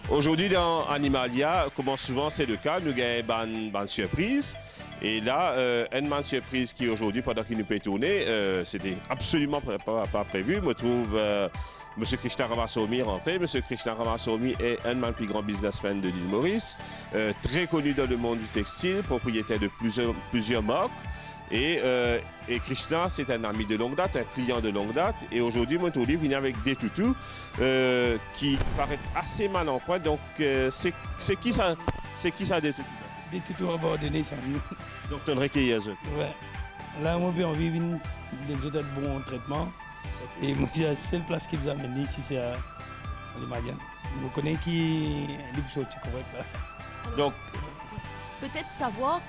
Aujourd'hui, dans Animalia, comme souvent c'est le cas, nous avons une surprise. Et là, une surprise qui aujourd'hui, pendant qu'il nous peut tourner, c'était absolument pas prévu. Je me trouve M. Krishna Ramasomi rentré. M. Krishna Ramasomi est un des plus grands businessmen de l'île Maurice, très connu dans le monde du textile, propriétaire de plusieurs marques. Et Krishna, c'est un ami de longue date, un client de longue date. Et aujourd'hui, mon livre vient avec des toutous qui paraissent assez mal en point. Donc, c'est qui ça des toutous? Des toutous abandonnés, ça. Donc, tu aurais qu'il y a eux. Ouais. Là, moi, on vit une de bon traitement. Et moi, j'ai la seule place qui vous amène ici, c'est à Animalia. Vous connaissez qui est libre sorti correct là. Donc, peut-être savoir,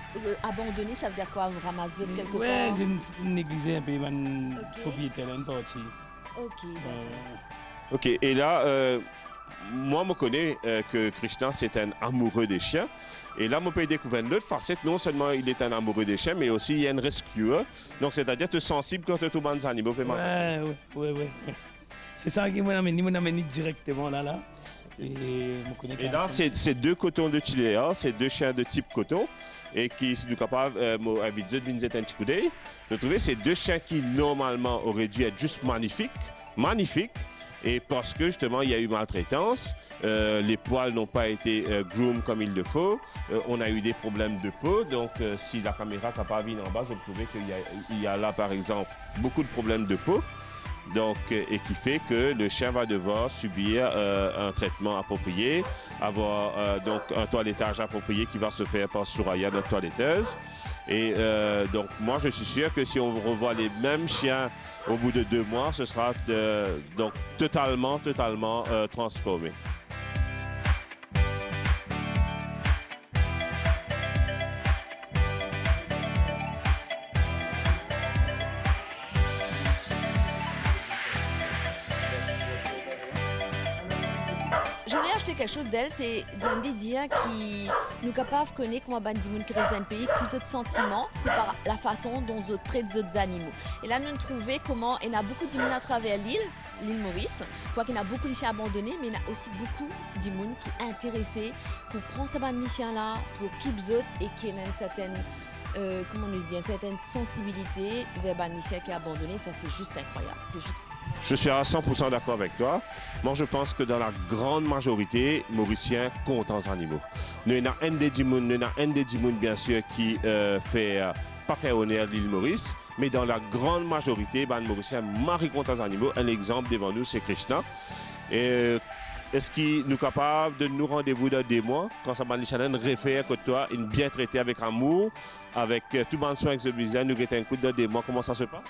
abandonner, ça veut dire quoi? On ramasse quelque part? Ouais, j'ai négligé un peu mon propriétaire, une partie. Ok. ok, et là, moi, je connais que Krishna, c'est un amoureux des chiens. Et là, je peux découvrir une autre facette. Non seulement il est un amoureux des chiens, mais aussi il y a un rescuer. Donc, c'est-à-dire, tu es sensible quand tu es aux animaux. Ouais. C'est ça qui m'amène directement là. Et là, c'est deux cotons de Chiléa, c'est deux chiens de type coton et qui sont capables de venir un petit coup d'œil. De trouver ces deux chiens qui, normalement, auraient dû être juste magnifiques. Et parce que justement il y a eu maltraitance, les poils n'ont pas été groom comme il le faut, on a eu des problèmes de peau, donc si la caméra n'a pas vu en bas, vous trouvez qu'il y a là par exemple beaucoup de problèmes de peau. Donc, et qui fait que le chien va devoir subir un traitement approprié, avoir donc un toilettage approprié qui va se faire par Soraya, notre toiletteuse. Et donc, moi, je suis sûr que si on revoit les mêmes chiens au bout de 2 mois, ce sera donc totalement transformé. Je voulais acheter quelque chose d'elle, c'est d'un des dias qui nous capable de connaître comment Bandimoun qui reste dans le pays, qui ont de sentiments, c'est par la façon dont ils traitent les autres animaux. Et là, nous trouvons comment il y a beaucoup d'immuns à travers l'île Maurice, quoi qu'il y a beaucoup de chiens abandonnés, mais il y a aussi beaucoup d'immuns qui sont intéressés pour prendre ces chiens-là, pour qu'ils autres et qui ont une certaine, une certaine sensibilité vers les chiens qui sont abandonnés. Ça, c'est juste incroyable. Je suis à 100% d'accord avec toi. Moi, je pense que dans la grande majorité, Mauriciens comptent en animaux. Nous avons un des dimoun, bien sûr, qui pas fait honneur à l'île Maurice, mais dans la grande majorité, les Mauriciens marient comptent en animaux. Un exemple devant nous, c'est Krishna. Est-ce qu'il nous capable de nous rendez-vous dans 2 mois quand ça va nous réfère que toi, une bien traité avec amour, avec tout le soin avec ce business, nous avons un coup de 2 mois, comment ça se passe?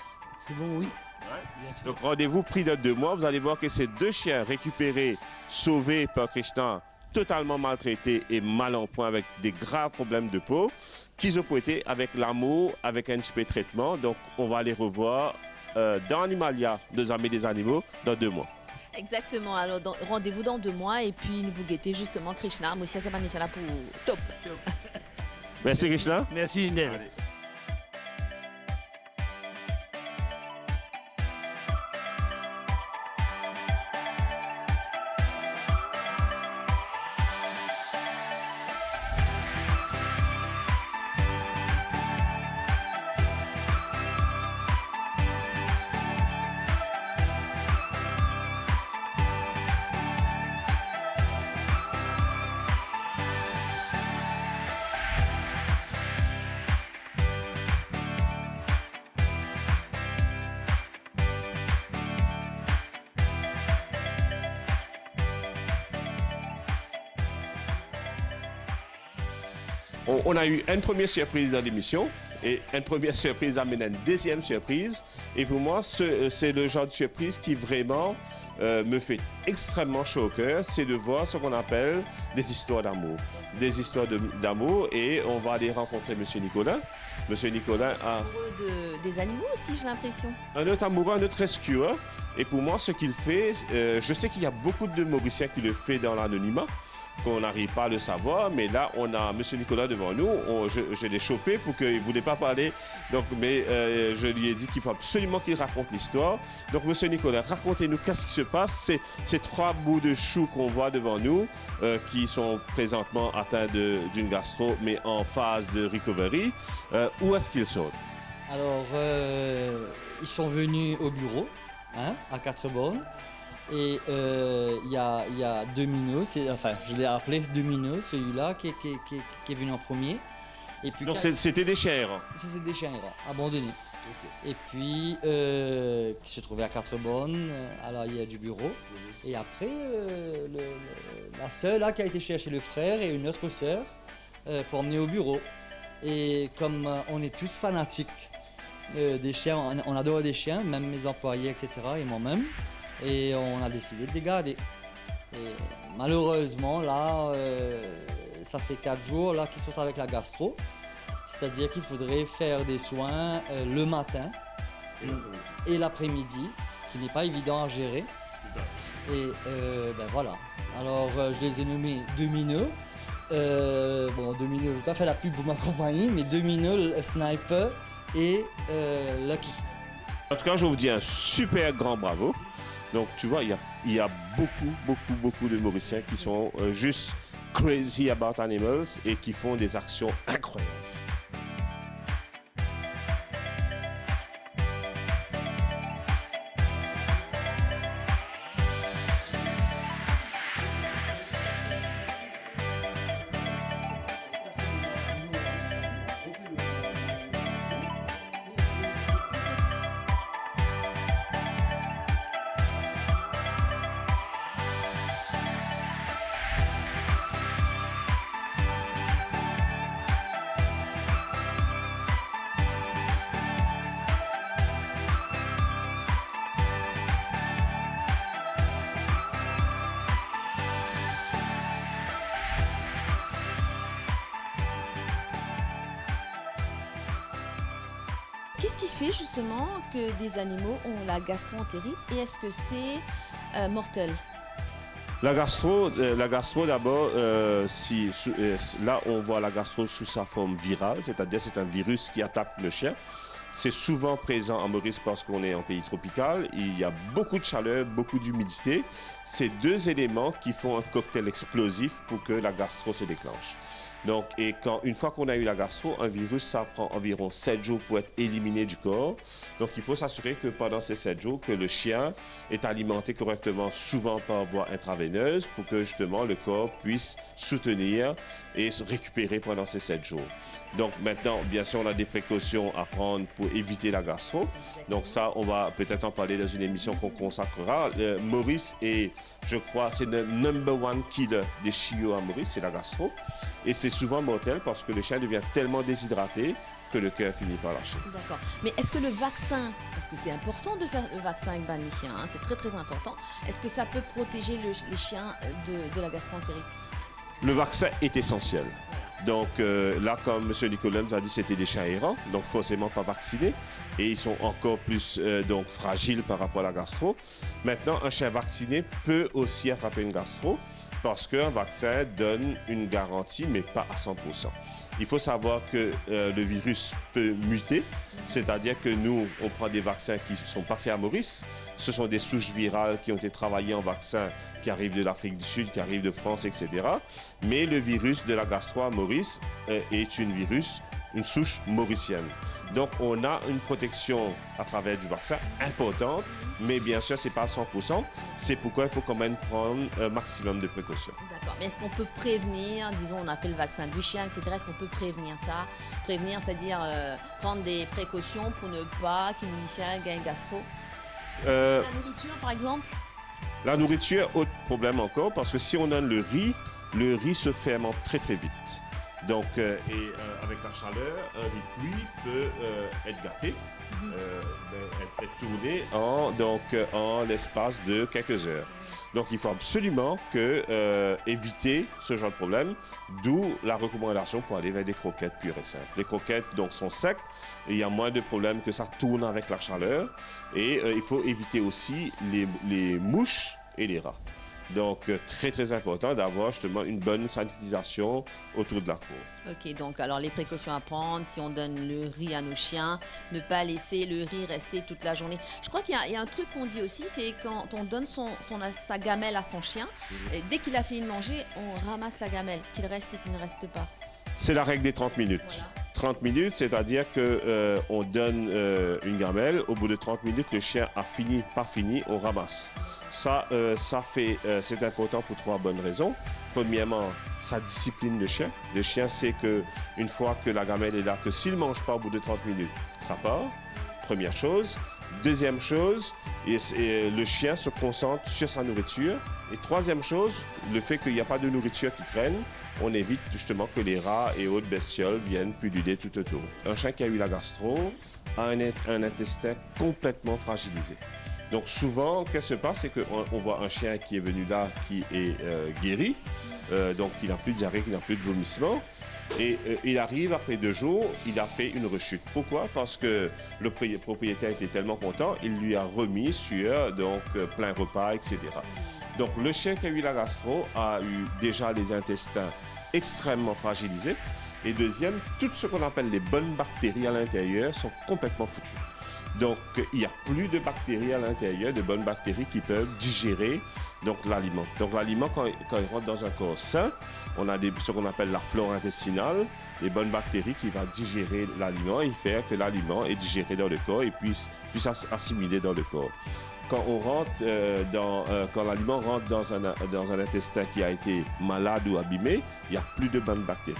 C'est bon, oui. Ouais. Donc rendez-vous pris dans 2 mois, vous allez voir que ces 2 chiens récupérés, sauvés par Krishna, totalement maltraités et mal en point avec des graves problèmes de peau, qu'ils ont été avec l'amour, avec un petit peu de traitement. Donc on va les revoir dans Animalia, 2 amis des animaux, dans 2 mois. Exactement, alors rendez-vous dans 2 mois et puis nous bouguettez justement Krishna. Moi aussi, c'est pas là pour top. Merci Krishna. Merci Nel. Allez. On a eu une première surprise dans l'émission et une première surprise amène une deuxième surprise. Et pour moi, c'est le genre de surprise qui vraiment me fait extrêmement chaud au cœur. C'est de voir ce qu'on appelle des histoires d'amour. Des histoires d'amour et on va aller rencontrer M. Nicolas. M. Nicolas a... Amoureux des animaux aussi, j'ai l'impression. Un autre amoureux, un autre rescueur. Et pour moi, ce qu'il fait, je sais qu'il y a beaucoup de Mauriciens qui le font dans l'anonymat, qu'on n'arrive pas à le savoir, mais là, on a M. Nicolas devant nous. Je l'ai chopé pour qu'il ne voulait pas pas parlé. Donc, mais je lui ai dit qu'il faut absolument qu'il raconte l'histoire. Donc, monsieur Nicolas, racontez-nous qu'est-ce qui se passe. Ces 3 bouts de chou qu'on voit devant nous, qui sont présentement atteints d'une gastro, mais en phase de recovery, où est-ce qu'ils sont? Alors, ils sont venus au bureau, hein, à 4 bornes. Et il y a Domino, enfin je l'ai appelé Domino, celui-là qui est venu en premier. Et puis, donc c'était des chiens errants. C'est des chiens errants, abandonnés. Okay. Et puis qui se trouvait à 4 bornes, à l'arrière du bureau. Et après, la sœur là qui a été chercher le frère et une autre sœur pour emmener au bureau. Et comme on est tous fanatiques des chiens, on adore des chiens, même mes employés, etc. et moi-même. Et on a décidé de les garder. Et malheureusement, là, ça fait 4 jours là, qu'ils sont avec la gastro. C'est-à-dire qu'il faudrait faire des soins le matin et l'après-midi, qui n'est pas évident à gérer. Et ben voilà. Alors, je les ai nommés Domino. Bon, Domino, je ne vais pas faire la pub pour ma compagnie, mais Domino, Sniper et Lucky. En tout cas, je vous dis un super grand bravo. Donc, tu vois, il y a beaucoup de Mauriciens qui sont juste crazy about animals et qui font des actions incroyables. Qu'est-ce qui fait justement que des animaux ont la gastroentérite et est-ce que c'est mortel? La gastro d'abord, là on voit la gastro sous sa forme virale, c'est-à-dire c'est un virus qui attaque le chien. C'est souvent présent en Maurice parce qu'on est en pays tropical. Il y a beaucoup de chaleur, beaucoup d'humidité. C'est 2 éléments qui font un cocktail explosif pour que la gastro se déclenche. Donc, une fois qu'on a eu la gastro, un virus, ça prend environ 7 jours pour être éliminé du corps. Donc, il faut s'assurer que pendant ces 7 jours, que le chien est alimenté correctement, souvent par voie intraveineuse, pour que justement le corps puisse soutenir et se récupérer pendant ces 7 jours. Donc, maintenant, bien sûr, on a des précautions à prendre pour éviter la gastro. Donc, ça, on va peut-être en parler dans une émission qu'on consacrera. Maurice est, je crois, c'est le #1 killer des chiots à Maurice, c'est la gastro. Et c'est souvent mortel parce que le chien devient tellement déshydraté que le cœur finit par lâcher. D'accord. Mais est-ce que le vaccin, parce que c'est important de faire le vaccin avec Banlicien, hein, c'est très important, est-ce que ça peut protéger les chiens de la gastroentérite? Le vaccin est essentiel. Donc là, comme M. Nicolas nous a dit, c'était des chiens errants, donc forcément pas vaccinés. Et ils sont encore plus donc fragiles par rapport à la gastro. Maintenant, un chien vacciné peut aussi attraper une gastro parce qu'un vaccin donne une garantie, mais pas à 100%. Il faut savoir que le virus peut muter, c'est-à-dire que nous, on prend des vaccins qui ne sont pas faits à Maurice. Ce sont des souches virales qui ont été travaillées en vaccin qui arrivent de l'Afrique du Sud, qui arrivent de France, etc. Mais le virus de la gastro à Maurice est une souche mauricienne. Donc, on a une protection à travers du vaccin importante, mais bien sûr, ce n'est pas à 100%. C'est pourquoi il faut quand même prendre un maximum de précautions. D'accord. Mais est-ce qu'on peut prévenir, disons, on a fait le vaccin du chien, etc. Est-ce qu'on peut prévenir ça? Prévenir, c'est-à-dire prendre des précautions pour ne pas qu'il nous chien gagne gastro? La nourriture, par exemple? La nourriture, autre problème encore, parce que si on donne le riz se fermente très vite. Donc, avec la chaleur, un riz cuit peut être gâté, être tourné en l'espace de quelques heures. Donc, il faut absolument éviter ce genre de problème, d'où la recommandation pour aller vers des croquettes pures et simples. Les croquettes donc, sont secs, et il y a moins de problèmes que ça tourne avec la chaleur. Et il faut éviter aussi les mouches et les rats. Donc, très très important d'avoir justement une bonne sanitisation autour de la cour. Ok, donc alors les précautions à prendre, si on donne le riz à nos chiens, ne pas laisser le riz rester toute la journée. Je crois qu'il y a un truc qu'on dit aussi, c'est quand on donne sa gamelle à son chien, et dès qu'il a fini de manger, on ramasse la gamelle, qu'il reste et qu'il ne reste pas. C'est la règle des 30 minutes. Voilà. 30 minutes, c'est-à-dire qu'on donne une gamelle, au bout de 30 minutes, le chien a fini, pas fini, on ramasse. Ça, c'est important pour 3 bonnes raisons. Premièrement, ça discipline le chien. Le chien sait qu'une fois que la gamelle est là, que s'il ne mange pas au bout de 30 minutes, ça part. Première chose. Deuxième chose, le chien se concentre sur sa nourriture. Et troisième chose, le fait qu'il n'y a pas de nourriture qui traîne, on évite justement que les rats et autres bestioles viennent pulluler tout autour. Un chien qui a eu la gastro a un intestin complètement fragilisé. Donc souvent, qu'est-ce qui se passe, c'est qu'on voit un chien qui est venu là, qui est guéri, donc il n'a plus de diarrhée, il n'a plus de vomissement. Et il arrive après 2 jours, il a fait une rechute. Pourquoi? Parce que le propriétaire était tellement content, il lui a remis sur plein repas, etc. Donc le chien qui a eu la gastro a eu déjà les intestins extrêmement fragilisés. Et deuxième, tout ce qu'on appelle les bonnes bactéries à l'intérieur sont complètement foutues. Donc, il n'y a plus de bactéries à l'intérieur, de bonnes bactéries qui peuvent digérer l'aliment. Donc, l'aliment, quand il rentre dans un corps sain, on a ce qu'on appelle la flore intestinale, les bonnes bactéries qui vont digérer l'aliment et faire que l'aliment est digéré dans le corps et puisse assimiler dans le corps. Quand quand l'aliment rentre dans un intestin qui a été malade ou abîmé, il n'y a plus de bonnes bactéries.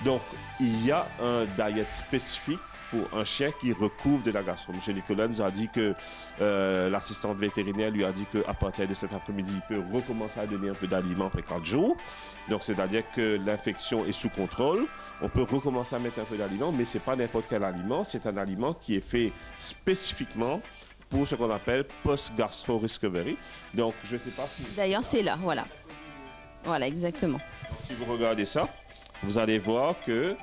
Donc, il y a un diet spécifique pour un chien qui recouvre de la gastro. M. Nicolas nous a dit que l'assistante vétérinaire lui a dit qu'à partir de cet après-midi, il peut recommencer à donner un peu d'aliments après 4 jours. Donc, c'est-à-dire que l'infection est sous contrôle. On peut recommencer à mettre un peu d'aliments, mais ce n'est pas n'importe quel aliment. C'est un aliment qui est fait spécifiquement pour ce qu'on appelle post-gastro-recovery. Donc, je ne sais pas si... D'ailleurs, c'est là, voilà. Voilà, exactement. Si vous regardez ça, vous allez voir que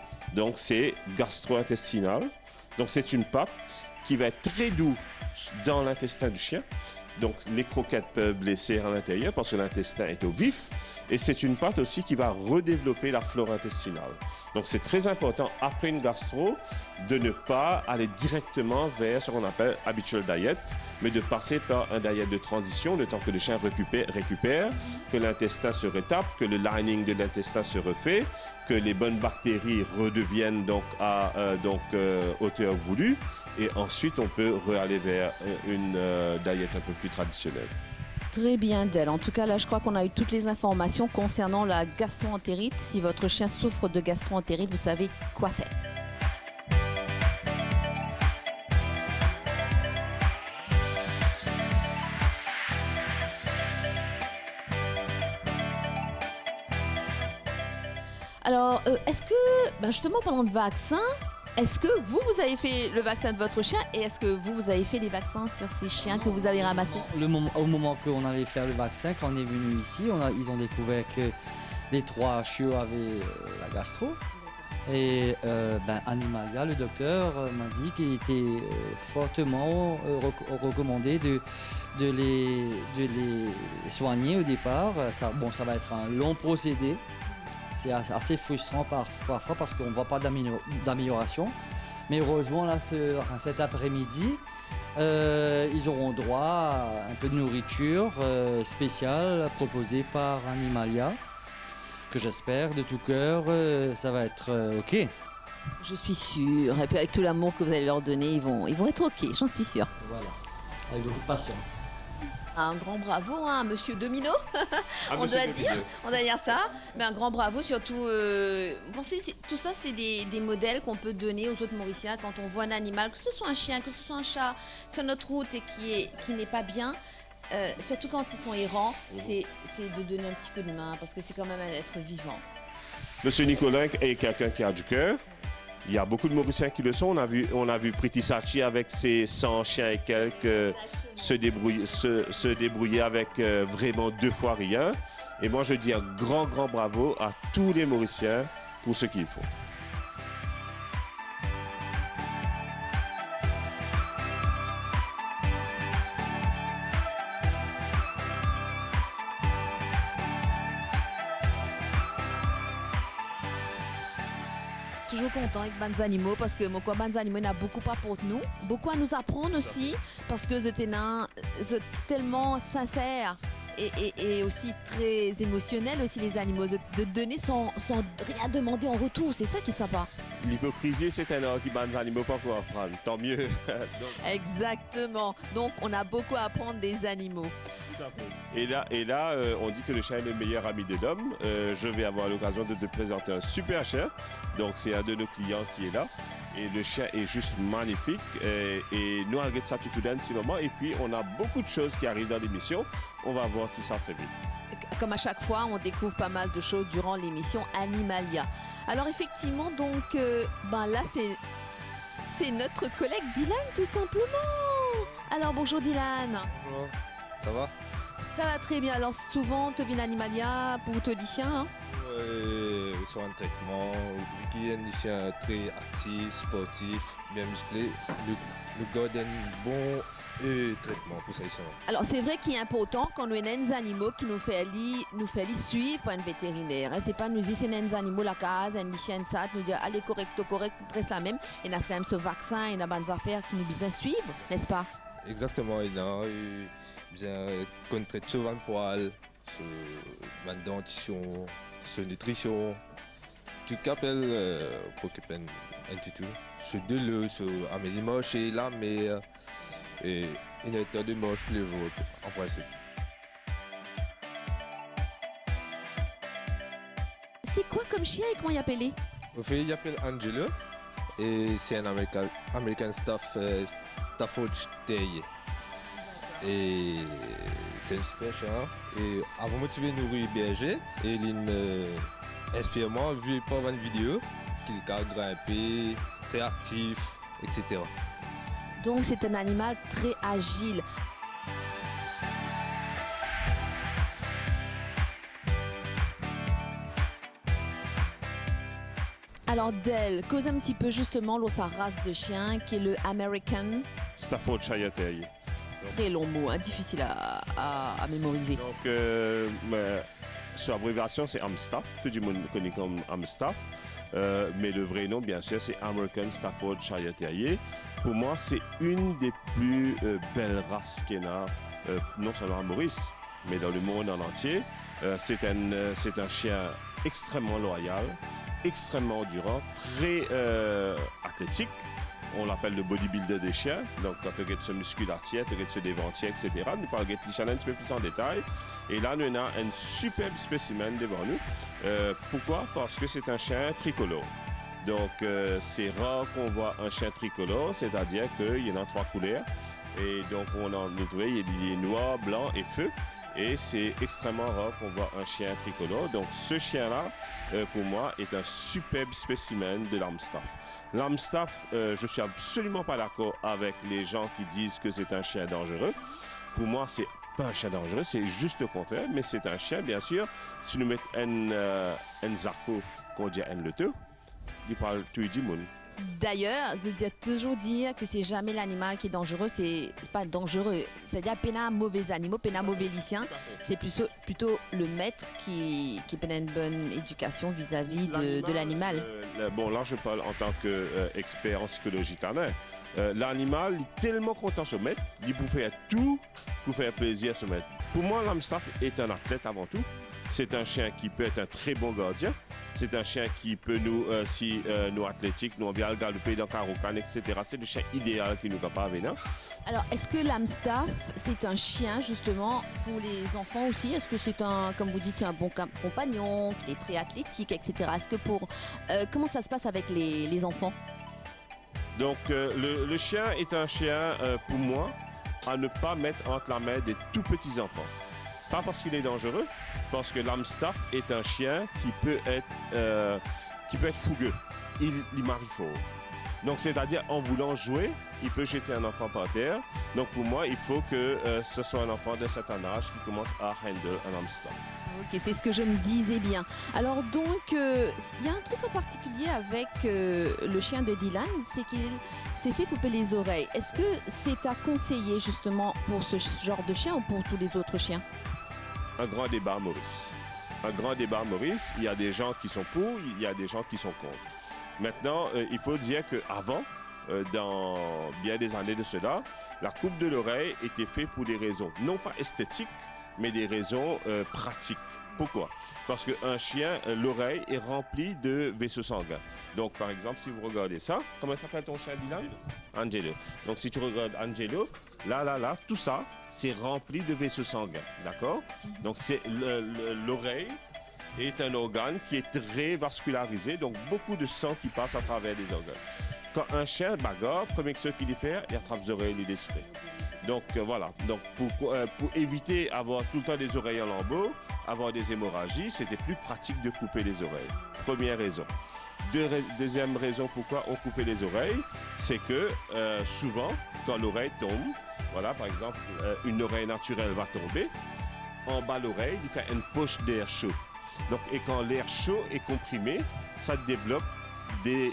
c'est gastro-intestinal. Donc, c'est une pâte qui va être très douce dans l'intestin du chien. Donc, les croquettes peuvent blesser à l'intérieur parce que l'intestin est au vif. Et c'est une pâte aussi qui va redévelopper la flore intestinale. Donc, c'est très important, après une gastro, de ne pas aller directement vers ce qu'on appelle habitual diet, mais de passer par un diet de transition, le temps que le chien récupère, que l'intestin se rétape, que le lining de l'intestin se refait, que les bonnes bactéries redeviennent à hauteur voulue. Et ensuite, on peut aller vers une diète un peu plus traditionnelle. Très bien, Del. En tout cas, là, je crois qu'on a eu toutes les informations concernant la gastro-entérite. Si votre chien souffre de gastro-entérite, vous savez quoi faire. Alors, est-ce que, justement, pendant le vaccin, est-ce que vous avez fait le vaccin de votre chien et est-ce que vous avez fait les vaccins sur ces chiens que vous avez ramassés? Au moment qu'on allait faire le vaccin, quand on est venu ici, ils ont découvert que les 3 chiots avaient la gastro. Et Animalia, le docteur, m'a dit qu'il était fortement recommandé de les soigner au départ. Ça va être un long procédé. C'est assez frustrant parfois parce qu'on ne voit pas d'amélioration. Mais heureusement, là, cet après-midi, ils auront droit à un peu de nourriture spéciale proposée par Animalia, que j'espère de tout cœur, ça va être OK. Je suis sûre. Et puis avec tout l'amour que vous allez leur donner, ils vont être OK, j'en suis sûre. Voilà, avec beaucoup de patience. Un grand bravo à Monsieur Domino, on Monsieur doit Domino. dire ça. Mais un grand bravo surtout. Pensez, tout ça, c'est des modèles qu'on peut donner aux autres Mauriciens quand on voit un animal, que ce soit un chien, que ce soit un chat, sur notre route et qui n'est pas bien. Surtout quand ils sont errants, c'est de donner un petit coup de main parce que c'est quand même un être vivant. Monsieur Nicolas est quelqu'un qui a du cœur. Il y a beaucoup de Mauriciens qui le sont. On a vu Priti Sachi avec ses 100 chiens et quelques se débrouiller avec vraiment 2 fois rien. Et moi, je dis un grand bravo à tous les Mauriciens pour ce qu'ils font. toujours content avec Bans Animaux parce que moi, Bans Animaux n'a beaucoup à pour nous, beaucoup à nous apprendre aussi parce que c'est tellement sincère et aussi très émotionnel aussi les animaux, de donner sans rien demander en retour, c'est ça qui est sympa. L'hypocrisie, c'est un art qui Bans Animaux pas quoi apprendre, tant mieux. Exactement, donc on a beaucoup à apprendre des animaux. Et là, on dit que le chien est le meilleur ami de l'homme. Je vais avoir l'occasion de te présenter un super chien. Donc, c'est un de nos clients qui est là. Et le chien est juste magnifique. Et nous, on regarde ça tout d'un petit moment. Et puis, on a beaucoup de choses qui arrivent dans l'émission. On va voir tout ça très vite. Comme à chaque fois, on découvre pas mal de choses durant l'émission Animalia. Alors, effectivement, donc, là, c'est notre collègue Dylan, tout simplement. Alors, bonjour Dylan. Bonjour, ça va? Ça va très bien. Alors souvent, tu viens Animalia pour te chien, hein? Sur un traitement, vu qu'il y a un chien très actif, sportif, bien musclé, le gars donne bon traitement pour ça. Alors c'est vrai qu'il est important quand nous avons des animaux qui nous fait suivre par un vétérinaire. Hein. C'est pas nous dire c'est des animaux la case, un chien ça, nous dire allez correct, très la même. Et on a quand même ce vaccin et on a bonnes affaires qui nous besoin suivre, n'est-ce pas? Exactement, il a bien contre souvent le poil, sur la dentition, sur la nutrition, tout qu'appelle pour qu'il prenne un tutu. Sur de l'eau, sur Amélie Moche et la mère, et une état de moche les vôtres, en principe. C'est quoi comme chien et comment il appelé? Au fait, il appelle Angelo et c'est un American Staffordshire Terrier. Et c'est un super chien. Et avant de motiver nourrir berger, et il inspire moi vu par une vidéo qu'il a grimpé, très actif, etc. Donc c'est un animal très agile. Alors Del, cause un petit peu justement de sa race de chien qui est le American. Staffordshire Terrier. Très long mot, hein, difficile à mémoriser. Donc, sur abréviation, c'est Amstaff. Tout le monde connaît comme Amstaff. Mais le vrai nom, bien sûr, c'est American Staffordshire Terrier. Pour moi, c'est une des plus belles races qu'il y a, non seulement à Maurice, mais dans le monde en entier. C'est un chien extrêmement loyal, extrêmement endurant, très athlétique. On l'appelle le bodybuilder des chiens. Donc, quand tu regardes sa musculature, tu regardes ses déventiers, etc., nous parlons de les chiens un petit peu plus en détail. Et là, nous avons un superbe spécimen devant nous. Pourquoi? Parce que c'est un chien tricolore. Donc, c'est rare qu'on voit un chien tricolore, c'est-à-dire qu'il y en a 3 couleurs. Et donc, on en trouve, il est noir, blanc et feu. Et c'est extrêmement rare qu'on voit un chien tricolore. Donc, ce chien-là, pour moi, est un superbe spécimen de l'Amstaff. L'Amstaff, je suis absolument pas d'accord avec les gens qui disent que c'est un chien dangereux. Pour moi, c'est pas un chien dangereux, c'est juste le contraire. Mais c'est un chien, bien sûr. Si nous mettons un zarco qu'on dit un leteux, il parle tout du monde. D'ailleurs, je dois toujours dire que c'est jamais l'animal qui est dangereux, c'est pas dangereux. C'est-à-dire pénal mauvais animaux, pénal mauvais lycéens. C'est plutôt le maître qui a une bonne éducation vis-à-vis de l'animal. Bon, là, je parle en tant qu'expert en psychologie canin. L'animal est tellement content de se mettre, il peut faire tout pour faire plaisir à se mettre. Pour moi, l'Amstaff est un athlète avant tout. C'est un chien qui peut être un très bon gardien. C'est un chien qui peut nous, si nous athlétiques, nous on vient le galoper dans Carocan, etc. C'est le chien idéal qui nous capable venir. Alors, est-ce que l'Amstaff, c'est un chien justement pour les enfants aussi? Est-ce que c'est un, comme vous dites, c'est un bon compagnon, qui est très athlétique, etc. Est-ce que comment ça se passe avec les enfants? Donc, le chien est un chien, pour moi, à ne pas mettre entre la main des tout petits enfants. Pas parce qu'il est dangereux, parce que l'Amstaff est un chien qui peut être fougueux. Il marie fort. Donc, c'est-à-dire, en voulant jouer, il peut jeter un enfant par terre. Donc, pour moi, il faut que ce soit un enfant d'un certain âge qui commence à handle un Amstaff. Ok, c'est ce que je me disais bien. Alors donc, il y a un truc en particulier avec le chien de Dylan, c'est qu'il s'est fait couper les oreilles. Est-ce que c'est à conseiller justement pour ce genre de chien ou pour tous les autres chiens? Un grand débat à Maurice. Un grand débat à Maurice. Il y a des gens qui sont pour, il y a des gens qui sont contre. Maintenant, il faut dire qu'avant, dans bien des années de cela, la coupe de l'oreille était faite pour des raisons non pas esthétiques, mais des raisons pratiques. Pourquoi? Parce qu'un chien, l'oreille est remplie de vaisseaux sanguins. Donc, par exemple, si vous regardez ça, comment s'appelle ton chien, Dylan? Angelo. Donc, si tu regardes Angelo, là, tout ça, c'est rempli de vaisseaux sanguins. D'accord? Donc, c'est l'oreille est un organe qui est très vascularisé, donc beaucoup de sang qui passe à travers les organes. Quand un chien bagarre, premier que ce qu'il fait, il attrape les oreilles et les déchire. Donc voilà, donc pour éviter d'avoir tout le temps des oreilles en lambeaux, avoir des hémorragies, c'était plus pratique de couper les oreilles. Première raison. Deuxième raison pourquoi on coupait les oreilles, c'est que souvent, quand l'oreille tombe, voilà, par exemple, une oreille naturelle va tomber, en bas de l'oreille, il fait une poche d'air chaud. Donc, et quand l'air chaud est comprimé, ça développe des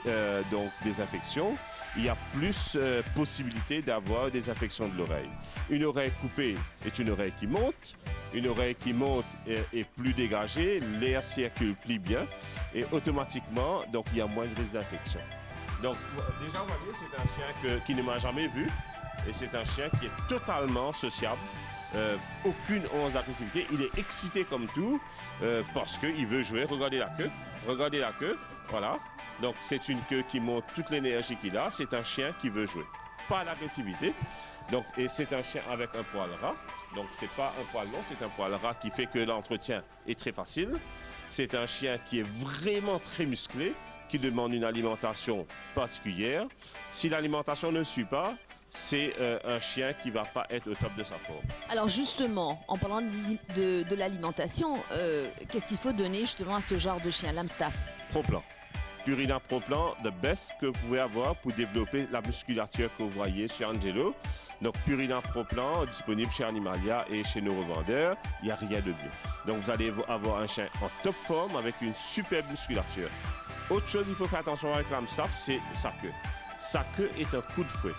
infections. Il y a plus possibilité d'avoir des infections de l'oreille. Une oreille coupée est une oreille qui monte. Une oreille qui monte est plus dégagée, l'air circule plus bien et automatiquement, donc il y a moins de risque d'infection. Donc déjà, vous voyez, c'est un chien qui ne m'a jamais vu et c'est un chien qui est totalement sociable. Aucune once d'agressivité. Il est excité comme tout parce qu'il veut jouer. Regardez la queue. Regardez la queue. Voilà. Donc, c'est une queue qui montre toute l'énergie qu'il a. C'est un chien qui veut jouer. Pas l'agressivité. Donc, et c'est un chien avec un poil ras. Donc, c'est pas un poil long, c'est un poil ras qui fait que l'entretien est très facile. C'est un chien qui est vraiment très musclé, qui demande une alimentation particulière. Si l'alimentation ne suit pas, c'est un chien qui ne va pas être au top de sa forme. Alors justement, en parlant de l'alimentation, qu'est-ce qu'il faut donner justement à ce genre de chien, l'Amstaff? Pro-plan. Purina Pro-plan, the best que vous pouvez avoir pour développer la musculature que vous voyez chez Angelo. Donc Purina Pro-plan, disponible chez Animalia et chez nos revendeurs. Il n'y a rien de mieux. Donc vous allez avoir un chien en top forme avec une superbe musculature. Autre chose, il faut faire attention avec l'Amstaff, c'est sa queue. Sa queue est un coup de fouet.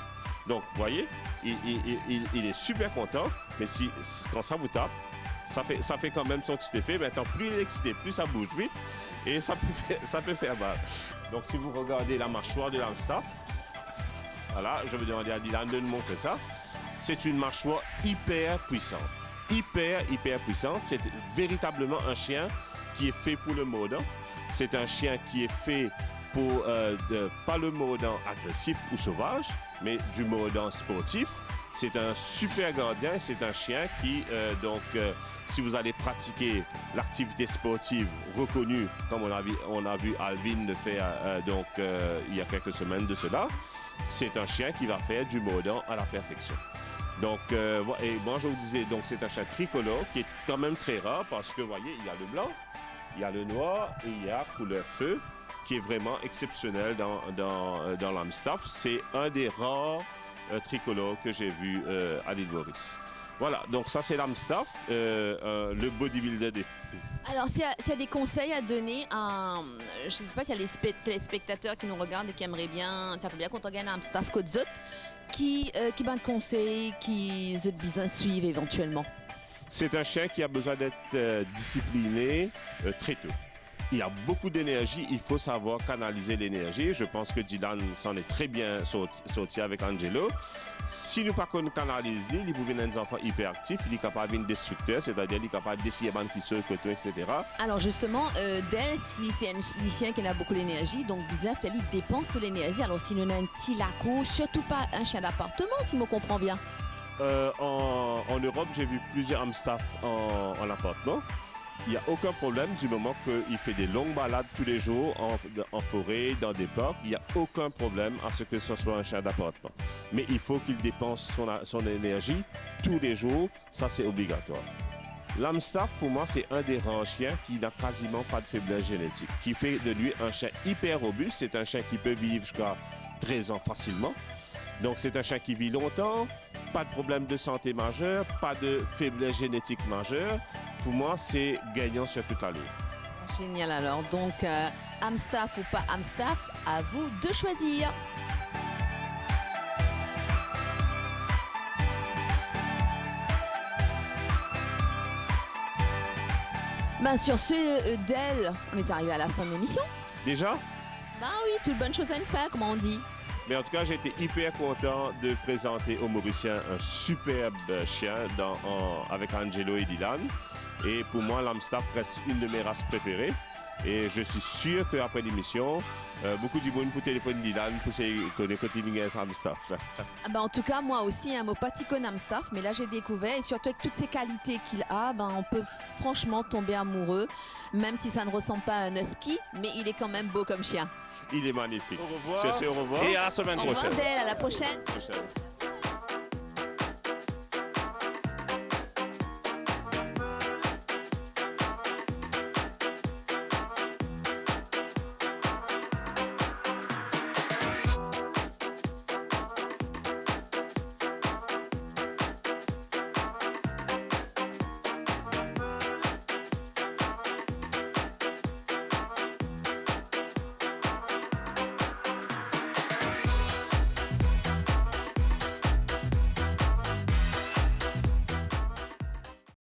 Donc, vous voyez, il est super content, mais quand ça vous tape, ça fait quand même son petit effet. Maintenant, plus il est excité, plus ça bouge vite et ça peut faire mal. Donc, si vous regardez la mâchoire de l'Amstaff, voilà, je vais demander à Dylan de nous montrer ça. C'est une mâchoire hyper puissante. Hyper puissante. C'est véritablement un chien qui est fait pour le mordant. C'est un chien qui est fait pour pas le mordant agressif ou sauvage, mais du mordant sportif. C'est un super gardien, c'est un chien qui, si vous allez pratiquer l'activité sportive reconnue, comme on a vu Alvin le faire il y a quelques semaines de cela, c'est un chien qui va faire du mordant à la perfection. Donc, et moi je vous disais, donc c'est un chien tricolore qui est quand même très rare parce que, vous voyez, il y a le blanc, il y a le noir et il y a couleur feu, qui est vraiment exceptionnel dans l'Amstaff. C'est un des rares tricolores que j'ai vu à l'île Maurice. Voilà, donc ça c'est l'Amstaff, le bodybuilder des... Alors, s'il y a des conseils à donner à... Je ne sais pas s'il y a les téléspectateurs qui nous regardent et qui aimeraient bien... Ça peut bien qu'on organise un Amstaff Côte Zot, qui ben de conseils, qui ont besoin de suivre éventuellement. C'est un chien qui a besoin d'être discipliné très tôt. Il y a beaucoup d'énergie, il faut savoir canaliser l'énergie. Je pense que Dylan s'en est très bien sorti avec Angelo. Si nous ne pas canaliser, il peut être un enfant hyperactif, il est capable d'être destructeur, c'est-à-dire il est capable d'essayer de qui se côté, etc. Alors justement, d'elle, si c'est un chien qui a beaucoup d'énergie, donc bizarre, il dépense de l'énergie. Alors si nous avons un petit laco, surtout pas un chien d'appartement, si je comprends bien. En Europe, j'ai vu plusieurs Amstaff en appartement. Il n'y a aucun problème du moment qu'il fait des longues balades tous les jours en forêt, dans des parcs. Il n'y a aucun problème à ce que ce soit un chien d'appartement. Mais il faut qu'il dépense son énergie tous les jours. Ça, c'est obligatoire. L'Amstaff, pour moi, c'est un des rares chiens qui n'a quasiment pas de faiblesse génétique, qui fait de lui un chien hyper robuste. C'est un chien qui peut vivre jusqu'à 13 ans facilement. Donc, c'est un chien qui vit longtemps, pas de problème de santé majeur, pas de faiblesse génétique majeure. Pour moi, c'est gagnant sur toute la ligne. Génial alors. Donc, Amstaff ou pas Amstaff, à vous de choisir. Ben, sur ce, Del, on est arrivé à la fin de l'émission. Déjà? Bah oui, toute bonne chose à une fin, comme on dit. Mais en tout cas, j'ai été hyper content de présenter aux Mauriciens un superbe chien avec Angelo et Dylan. Et pour moi, l'Amstaff reste une de mes races préférées. Et je suis sûr qu'après l'émission, beaucoup du monde pour téléphoner Dylan pour continuer à Amstaff. Ah ben, en tout cas, moi aussi, mon petit con Amstaff, mais là j'ai découvert, et surtout avec toutes ces qualités qu'il a, ben, on peut franchement tomber amoureux, même si ça ne ressemble pas à un husky, mais il est quand même beau comme chien. Il est magnifique. Au revoir. Au revoir. Et à la semaine Au revoir prochaine. Del, à la prochaine. Prochaine.